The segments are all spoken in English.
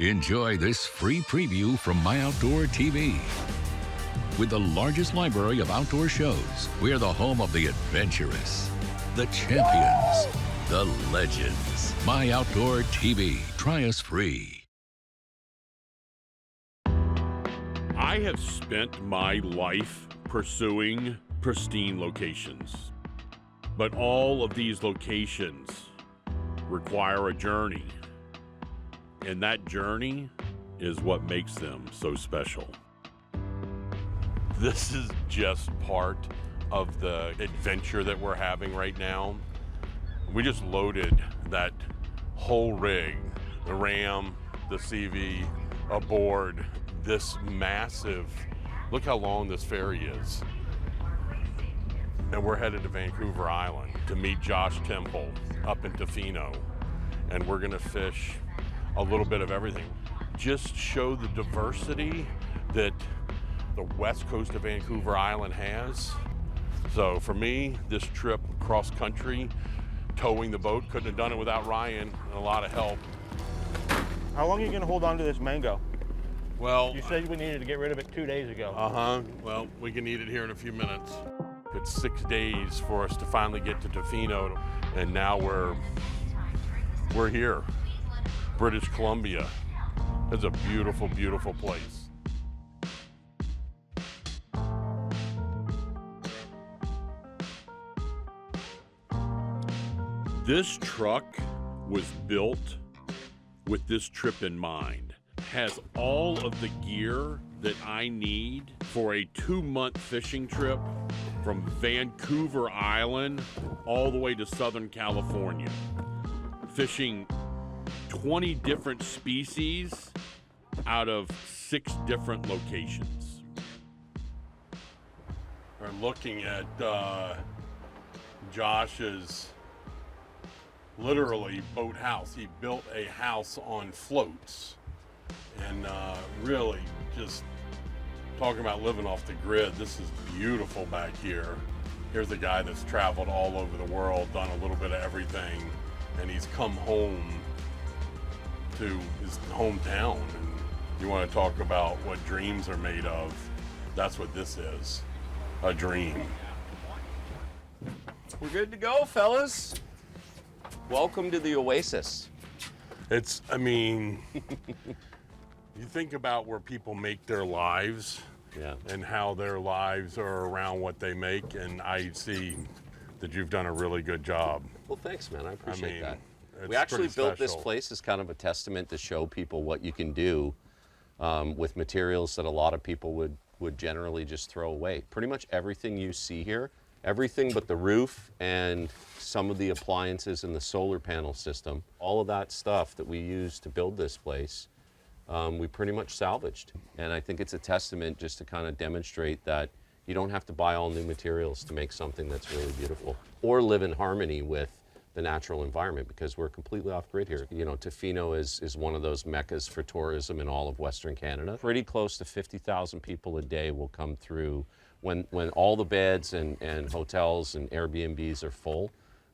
Enjoy this free preview from MyOutdoorTV. With the largest library of outdoor shows, we're the home of the adventurous, the champions, the legends. MyOutdoorTV. Try us free. I have spent my life pursuing pristine locations, but all of these locations require a journey, and that journey is what makes them so special. This is just part of the adventure that we're having right now. We just loaded that whole rig, the Ram, the CV, aboard this massive, look how long this ferry is. And we're headed to Vancouver Island to meet Josh Temple up in Tofino. And we're gonna fish a little bit of everything. Just show the diversity that the west coast of Vancouver Island has. So for me, this trip cross country, towing the boat, couldn't have done it without Ryan and a lot of help. How long are you gonna hold on to this mango? Well, You said we needed to get rid of it 2 days ago. Well, we can eat it here in a few minutes. It's 6 days for us to finally get to Tofino, and now we're here, British Columbia. It's a beautiful, beautiful place. This truck was built with this trip in mind. Has all of the gear that I need for a 2-month fishing trip from Vancouver Island all the way to Southern California. Fishing 20 different species out of 6 different locations. We're looking at Josh's literally boat house. He built a house on floats. And really just talking about living off the grid, this is beautiful back here. Here's a guy that's traveled all over the world, done a little bit of everything, and he's come home to his hometown. And you want to talk about what dreams are made of, that's what this is, a dream. We're good to go, fellas. Welcome to the Oasis. I mean, you think about where people make their lives, Yeah. and how their lives are around what they make, and I see that you've done a really good job. Well, thanks, man. I appreciate that. It's We actually pretty built this special. place as kind of a testament to show people what you can do with materials that a lot of people would generally just throw away. Pretty much everything you see here, everything but the roof and some of the appliances in the solar panel system, all of that stuff that we used to build this place, we pretty much salvaged. And I think it's a testament just to kind of demonstrate that you don't have to buy all new materials to make something that's really beautiful or live in harmony with the natural environment, because we're completely off grid here. You know, Tofino is one of those meccas for tourism in all of Western Canada. Pretty close to 50,000 people a day will come through when all the beds and hotels and Airbnbs are full.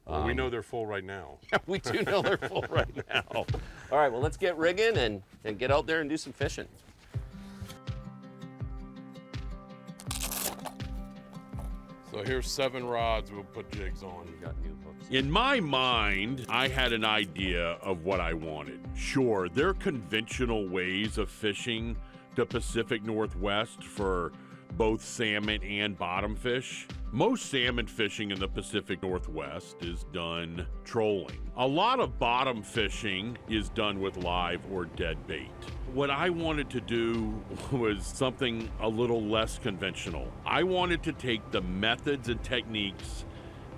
Well, we know they're full right now. We do know they're full right now. All right, well, let's get rigging and get out there and do some fishing. So here's 7 rods we'll put jigs on. We got new hooks. In my mind, I had an idea of what I wanted. Sure, there are conventional ways of fishing the Pacific Northwest for both salmon and bottom fish. Most salmon fishing in the Pacific Northwest is done trolling. A lot of bottom fishing is done with live or dead bait. What I wanted to do was something a little less conventional. I wanted to take the methods and techniques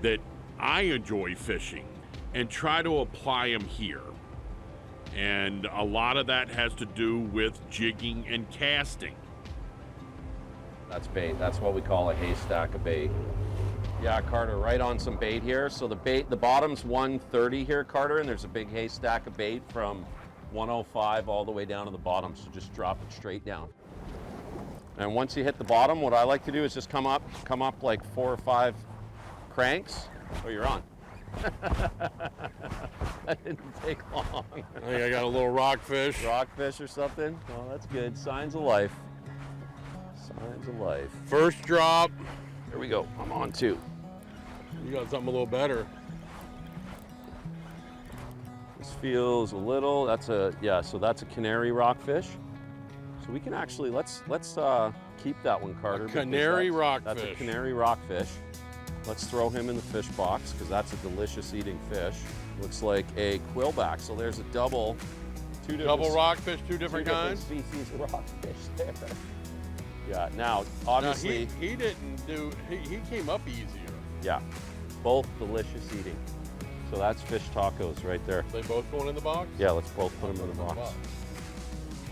that I enjoy fishing and try to apply them here. And a lot of that has to do with jigging and casting. That's bait. That's what we call a haystack of bait. Yeah, Carter, right on some bait here. So the bottom's 130 here, Carter, and there's a big haystack of bait from 105 all the way down to the bottom. So just drop it straight down. And once you hit the bottom, what I like to do is just come up like 4 or 5 cranks. Oh, you're on. That didn't take long. I think I got a little rockfish. Rockfish or something? Oh, that's good. Signs of life. Signs of life. First drop. Here we go. I'm on two. You got something a little better. This feels a little, that's a, yeah, so that's a canary rockfish. So we can actually, let's keep that one, Carter. Canary rockfish. That's a canary rockfish. Let's throw him in the fish box because that's a delicious eating fish. Looks like a quillback. So there's a double, Double rockfish, two different kinds? Species of rockfish there. Yeah, now, obviously. Now he didn't do, he came up easier. Yeah, both delicious eating. So that's fish tacos right there. They both going in the box? Yeah, let's both put them in the box.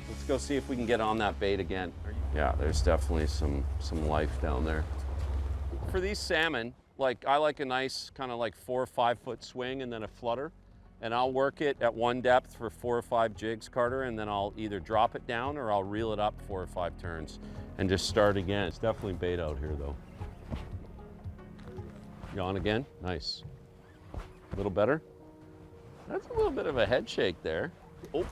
Let's go see if we can get on that bait again. Yeah, there's definitely some life down there. For these salmon, like I like a nice kind of like 4 or 5 foot swing and then a flutter. And I'll work it at one depth for 4 or 5 jigs, Carter, and then I'll either drop it down or I'll reel it up 4 or 5 turns and just start again. It's definitely bait out here though. You on again? Nice. A little better? That's a little bit of a head shake there. Oh.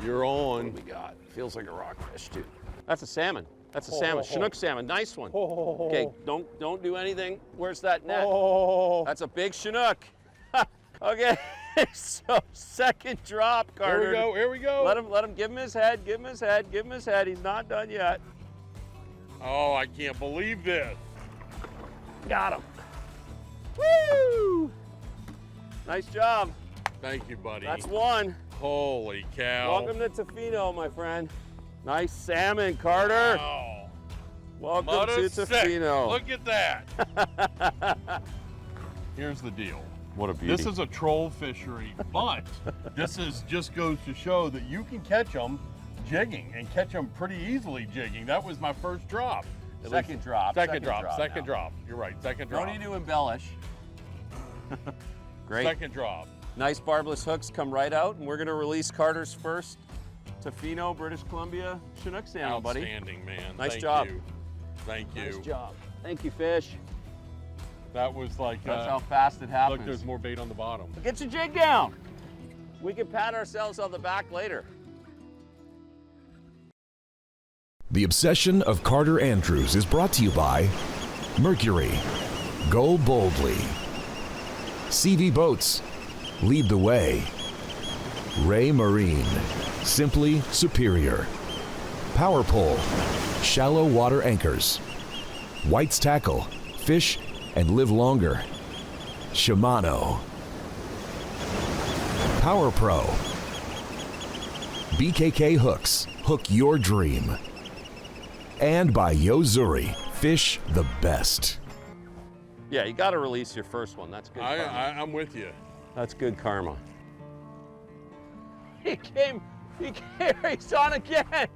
You're on. What do we got? Feels like a rockfish too. That's a salmon. That's a salmon. Chinook salmon. Nice one. Okay, don't do anything. Where's that net? That's a big Chinook. Okay, so second drop, Carter. Here we go. Let him give him his head, give him his head, give him his head. He's not done yet. Oh, I can't believe this. Got him. Woo! Nice job. Thank you, buddy. That's one. Holy cow. Welcome to Tofino, my friend. Nice salmon, Carter. Wow. Welcome to Tofino. Look at that. Here's the deal. What a beauty. This is a troll fishery, but this just goes to show that you can catch them jigging and catch them pretty easily jigging. That was my first drop. Second drop. Second drop. You're right, second drop. No need to embellish. Great. Second drop. Nice barbless hooks come right out, and we're going to release Carter's first Tofino, British Columbia Chinook salmon, buddy. Outstanding, man. Nice Thank job. You. Thank you. Nice job. Thank you, fish. That was like, That's how fast it happens. look, there's more bait on the bottom. Get your jig down. We can pat ourselves on the back later. The Obsession of Carter Andrews is brought to you by Mercury. Go boldly. CV Boats. Lead the way. Ray Marine. Simply superior. Power Pole. Shallow water anchors. White's Tackle. Fish and live longer. Shimano. Power Pro. BKK Hooks. Hook your dream. And by Yozuri. Fish the best. Yeah, you got to release your first one. That's good karma. I'm with you. That's good karma. He's on again.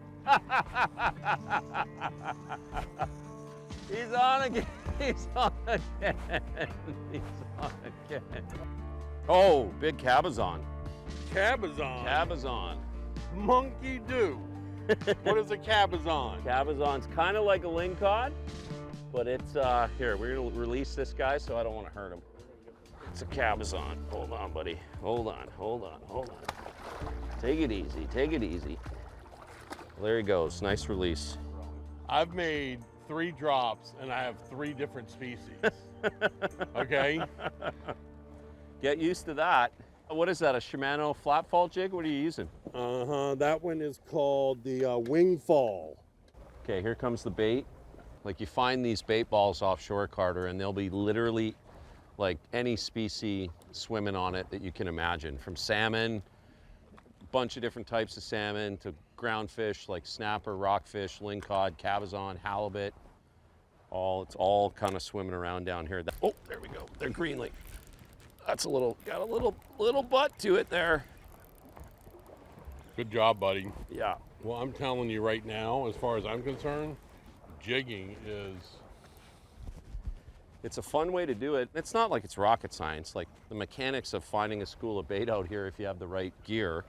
He's on again. He's on again. He's on again. Oh, big cabezon. Cabezon. Cabezon. Monkey do. What is a cabezon? Cabezon's kind of like a lingcod, but it's, here, we're gonna release this guy so I don't want to hurt him. It's a cabezon. Hold on, buddy. Hold on. Take it easy, take it easy. There he goes, nice release. I've made 3 drops and I have 3 different species. Okay? Get used to that. What is that, a Shimano flat fall jig? What are you using? That one is called the Wingfall. Okay, here comes the bait. Like you find these bait balls offshore, Carter, and they'll be literally like any species swimming on it that you can imagine, from salmon, a bunch of different types of salmon, to ground fish like snapper, rockfish, lingcod, cabezon, halibut. It's all kind of swimming around down here. Oh, there we go. They're greenling. That's got a little butt to it there. Good job, buddy. Yeah. Well, I'm telling you right now, as far as I'm concerned, jigging is... It's a fun way to do it. It's not like it's rocket science. Like the mechanics of finding a school of bait out here, if you have the right gear,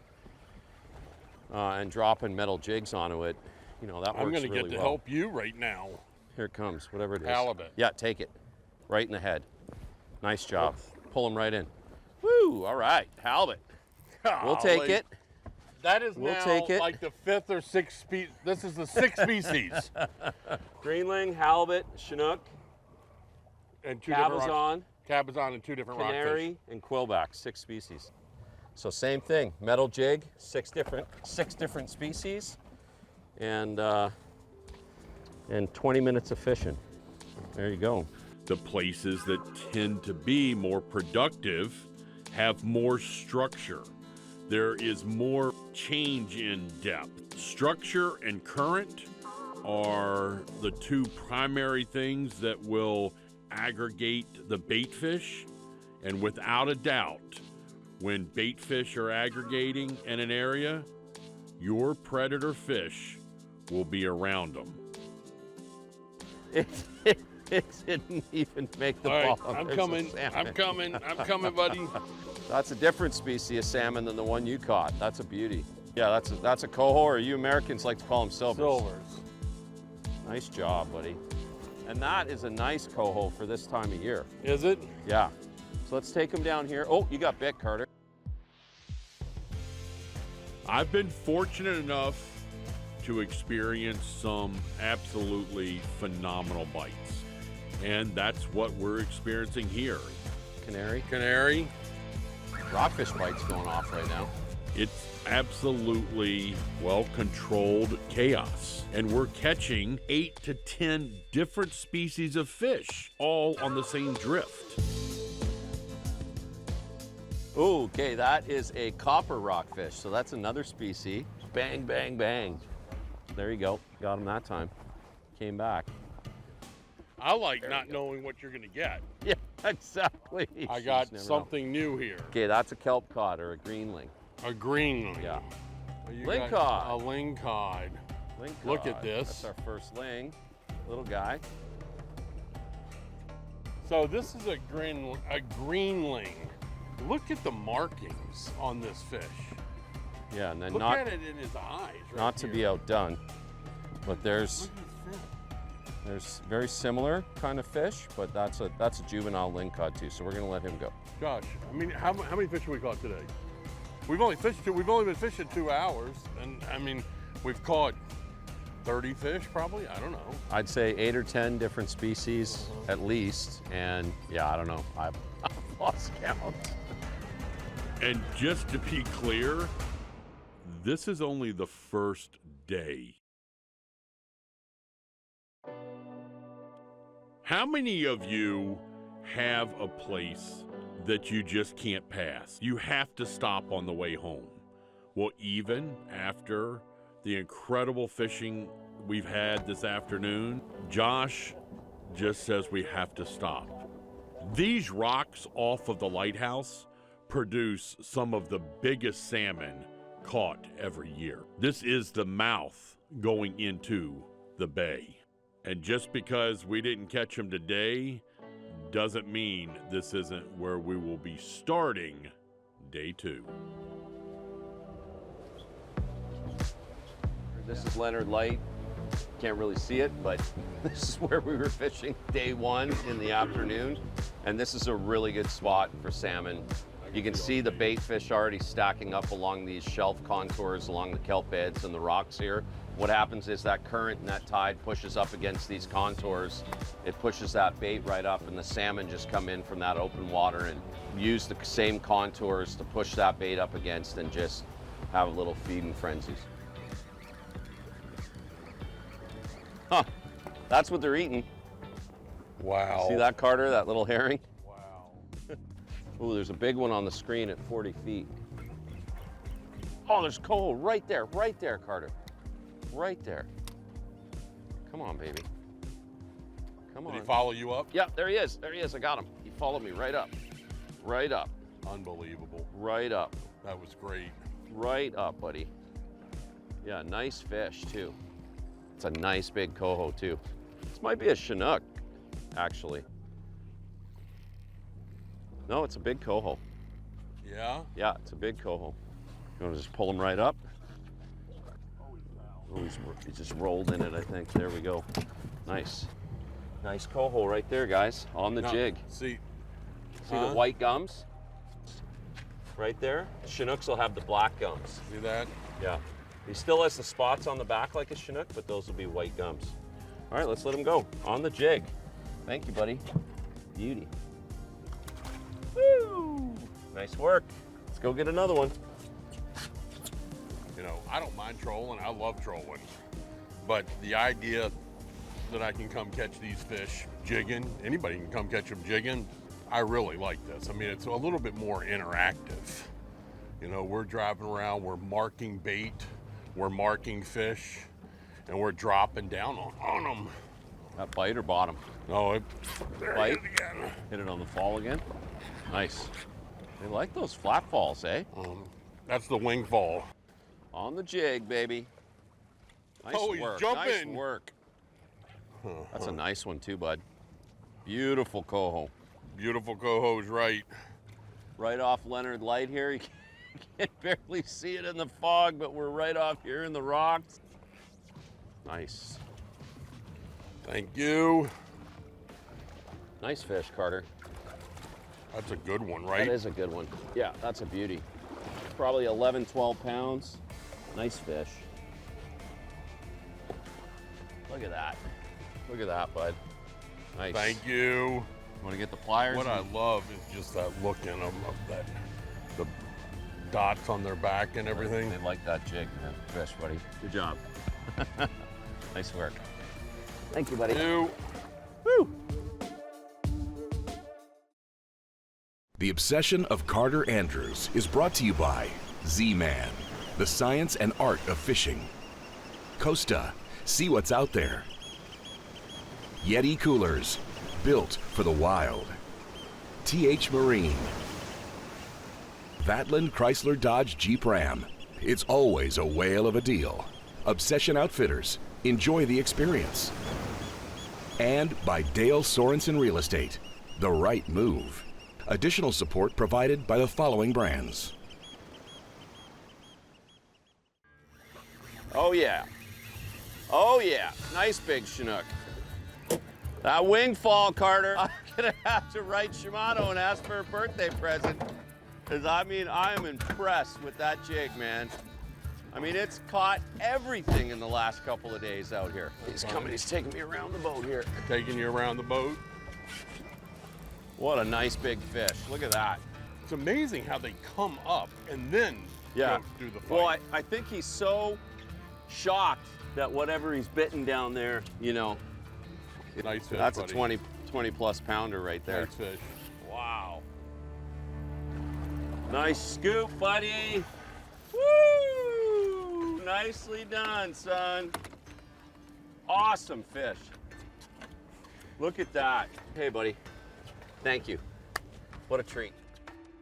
and dropping metal jigs onto it, that works really well. I'm going to get to help you right now. Here it comes, whatever it is. Halibut. Yeah, take it. Right in the head. Nice job. Pull them right in. Woo, all right, halibut. We'll take it. That is We'll now take it. like the 5th or 6th species. This is the 6th species. Greenling, halibut, Chinook, And 2 different rocks. cabezon, Cabezon and 2 different rockfish. canary, and quillback, 6 species. So same thing, metal jig, 6 different species, and 20 minutes of fishing. There you go. The places that tend to be more productive have more structure. There is more change in depth. Structure and current are the 2 primary things that will aggregate the bait fish. And without a doubt, when bait fish are aggregating in an area, your predator fish will be around them. It didn't even make the All right, ball. I'm There's a coming, salmon. I'm coming, buddy. That's a different species of salmon than the one you caught. That's a beauty. Yeah, that's a coho, or you Americans like to call them silvers. Silvers. Nice job, buddy. And that is a nice coho for this time of year. Is it? Yeah. So let's take them down here. Oh, you got bit, Carter. I've been fortunate enough to experience some absolutely phenomenal bites. And that's what we're experiencing here. Canary. Canary, Rockfish bites going off right now. it's absolutely well-controlled chaos. And we're catching 8 to 10 different species of fish, all on the same drift. Ooh, okay, that is a copper rockfish. So that's another species. Bang, bang, bang. There you go. Got him that time. Came back. I like not knowing what you're gonna get. Yeah, exactly. I You got just never know. something new here. Okay, that's a kelp cod or a greenling. A green. Yeah. You Lingcod. got a lingcod. Lingcod. Look at this. That's our first ling. Little guy. So this is a greenling. Look at the markings on this fish. Yeah, and then Look not at it in his eyes. Right not to here. be outdone, but there's Look at his fin. there's very similar kind of fish, but that's a juvenile lingcod too. So we're gonna let him go. Josh, I mean, how many fish have we caught today? We've only been fishing 2 hours, and I mean, we've caught 30 fish probably. I don't know. I'd say 8 or 10 different species at least, and yeah, I don't know. I've lost count. And just to be clear, this is only the first day. How many of you have a place that you just can't pass? You have to stop on the way home. Well, even after the incredible fishing we've had this afternoon, Josh just says we have to stop. These rocks off of the lighthouse produce some of the biggest salmon caught every year. This is the mouth going into the bay. And just because we didn't catch them today doesn't mean this isn't where we will be starting day 2. This is Leonard Light. Can't really see it, but this is where we were fishing day 1 in the afternoon. And this is a really good spot for salmon. You can see the bait fish already stacking up along these shelf contours, along the kelp beds and the rocks here. What happens is that current and that tide pushes up against these contours. It pushes that bait right up, and the salmon just come in from that open water and use the same contours to push that bait up against and just have a little feeding frenzies. Huh, that's what they're eating. Wow. See that, Carter, that little herring? Wow. Ooh, there's a big one on the screen at 40 feet. Oh, there's coho right there, Carter. Right there. Come on, baby. Come on. Did he follow you up? Yeah, there he is. I got him. He followed me right up. Right up. Unbelievable. Right up. That was great. Right up, buddy. Yeah, nice fish, too. It's a nice big coho, too. This might be a Chinook, actually. No, it's a big coho. Yeah? Yeah, it's a big coho. You want to just pull him right up? Oh, he just rolled in it, I think. There we go. Nice. Nice coho right there, guys, on the Now, jig. See, See the white gums? Right there. Chinooks will have the black gums. See that? Yeah. He still has the spots on the back like a Chinook, but those will be white gums. All right, let's let him go. On the jig. Thank you, buddy. Beauty. Woo! Nice work. Let's go get another one. You know, I don't mind trolling. I love trolling. But the idea that I can come catch these fish jigging, anybody can come catch them jigging, I really like this. I mean, it's a little bit more interactive. You know, we're driving around, we're marking bait, we're marking fish, and we're dropping down on them. That bite or bottom? No, there Bite. it is again. Hit it on the fall again. Nice. They like those flat falls, eh? That's the wing fall. On the jig, baby. Nice Oh, he's work. jumping. Nice work. That's a nice one too, bud. Beautiful coho. Beautiful coho's right. Right off Leonard Light here. You can barely see it in the fog, but we're right off here in the rocks. Nice. Thank you. Nice fish, Carter. That's a good one, right? That is a good one. Yeah, that's a beauty. Probably 11, 12 pounds. Nice fish. Look at that. Look at that, bud. Nice. Thank you. Want to get the pliers? What I love is just that look in them of that, the dots on their back and everything. They like that jig, man. Fish, buddy. Good job. Nice work. Thank you, buddy. You. Woo! The Obsession of Carter Andrews is brought to you by Z-Man, the science and art of fishing. Costa, see what's out there. Yeti Coolers, built for the wild. TH Marine. Vatland Chrysler Dodge Jeep Ram. It's always a whale of a deal. Obsession Outfitters, enjoy the experience. And by Dale Sorensen Real Estate, the right move. Additional support provided by the following brands. Oh yeah. Oh yeah. Nice big Chinook. That wing fall, Carter. I'm gonna have to write Shimano and ask for a birthday present. Cause I mean, I am impressed with that jig, man. I mean, it's caught everything in the last couple of days out here. He's coming, he's taking me around the boat here. Taking you around the boat. What a nice big fish. Look at that. It's amazing how they come up and then go do the fight. Well, I think he's so shocked that whatever he's bitten down there, you know, Nice fish, that's buddy. a 20 plus pounder right there. Nice fish. Wow. Nice scoop, buddy. Woo! Nicely done, son. Awesome fish. Look at that. Hey, buddy. Thank you. What a treat.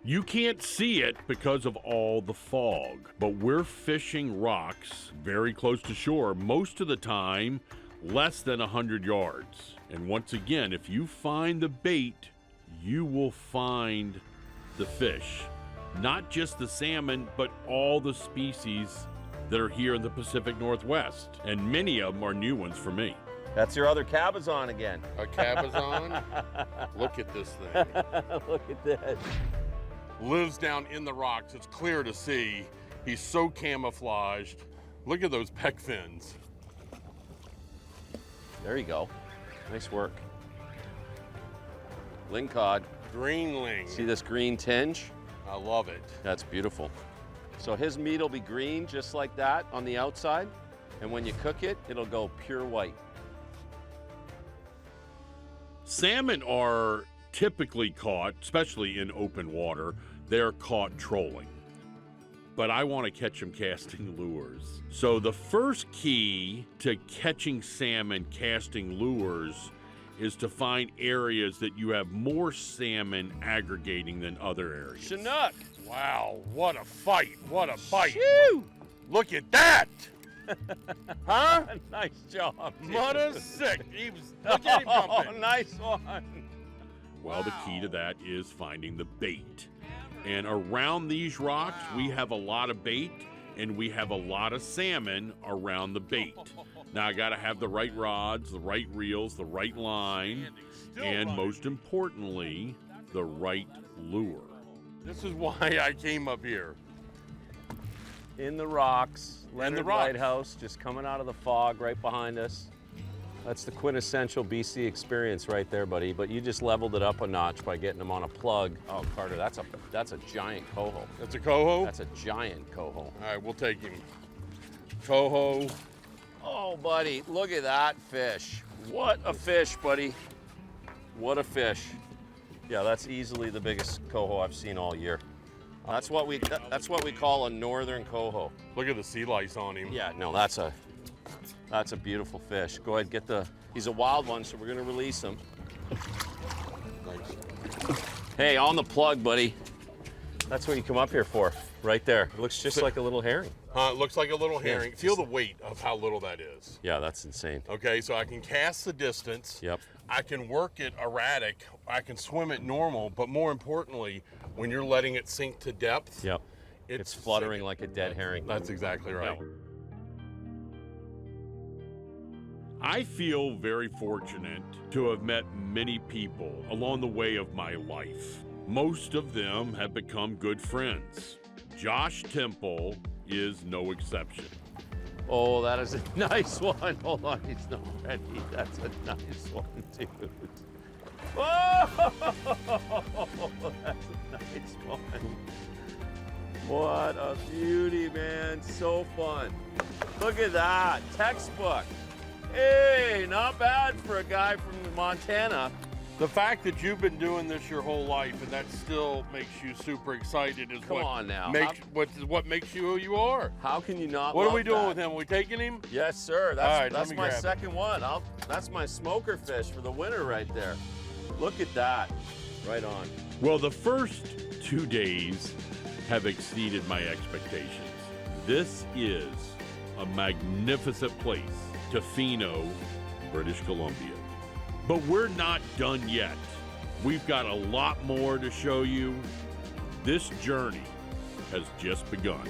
You can't see it because of all the fog, but we're fishing rocks very close to shore most of the time, less than 100 yards. And once again, if you find the bait, you will find the fish. Not just the salmon, but all the species that are here in the Pacific Northwest. And many of them are new ones for me. That's your other cabezon again. A cabezon? Look at this thing. Look at that. Lives down in the rocks. It's clear to see. He's so camouflaged. Look at those pec fins. There you go. Nice work. Lingcod. Greenling. See this green tinge? I love it. That's beautiful. So his meat will be green just like that on the outside. And when you cook it, it'll go pure white. Salmon are typically caught, especially in open water, they're caught trolling. But I want to catch them casting lures. So the first key to catching salmon casting lures is to find areas that you have more salmon aggregating than other areas. Chinook. Wow, what a fight, what a bite. Shoo! Look at that. Huh? Nice job. dude. Mother sick. Look at him Oh, jumping. nice one. Well, the key to that is finding the bait. And around these rocks, we have a lot of bait and we have a lot of salmon around the bait. Now, I got to have the right rods, the right reels, the right line, and most importantly, the right lure. This is why I came up here. In the rocks, Leonard rocks. Lighthouse, just coming out of the fog right behind us. That's the quintessential BC experience right there, buddy. But you just leveled it up a notch by getting them on a plug. Oh, Carter, that's a giant coho. That's a coho? That's a giant coho. All right, we'll take him. Coho. Oh, buddy, look at that fish. What a fish, buddy. What a fish. Yeah, that's easily the biggest coho I've seen all year. That's what we call a northern coho. Look at the sea lice on him. Yeah, no, that's a beautiful fish. Go ahead, he's a wild one, so we're gonna release him. Nice. Hey, on the plug, buddy. That's what you come up here for, right there. It looks just like a little herring. It looks like a little herring. Feel the weight of how little that is. Yeah, that's insane. Okay, so I can cast the distance. Yep. I can work it erratic. I can swim it normal, but more importantly, when you're letting it sink to depth, Yep. It's fluttering like a dead herring. That's exactly right. Yeah. I feel very fortunate to have met many people along the way of my life. Most of them have become good friends. Josh Temple is no exception. Oh, that is a nice one. Hold on, he's not ready. That's a nice one, dude. Oh, that's a nice one. What a beauty, man. So fun. Look at that. Textbook. Hey, not bad for a guy from Montana. The fact that you've been doing this your whole life and that still makes you super excited is Come on now. what makes you who you are. How can you not What are love we doing that? with him? Are we taking him? Yes, sir. All That's, right, let that's me my grab it. second one. That's my smoker fish for the winter right there. Look at that. Right on. Well, the first 2 days have exceeded my expectations. This is a magnificent place, Tofino, British Columbia. But we're not done yet. We've got a lot more to show you. This journey has just begun.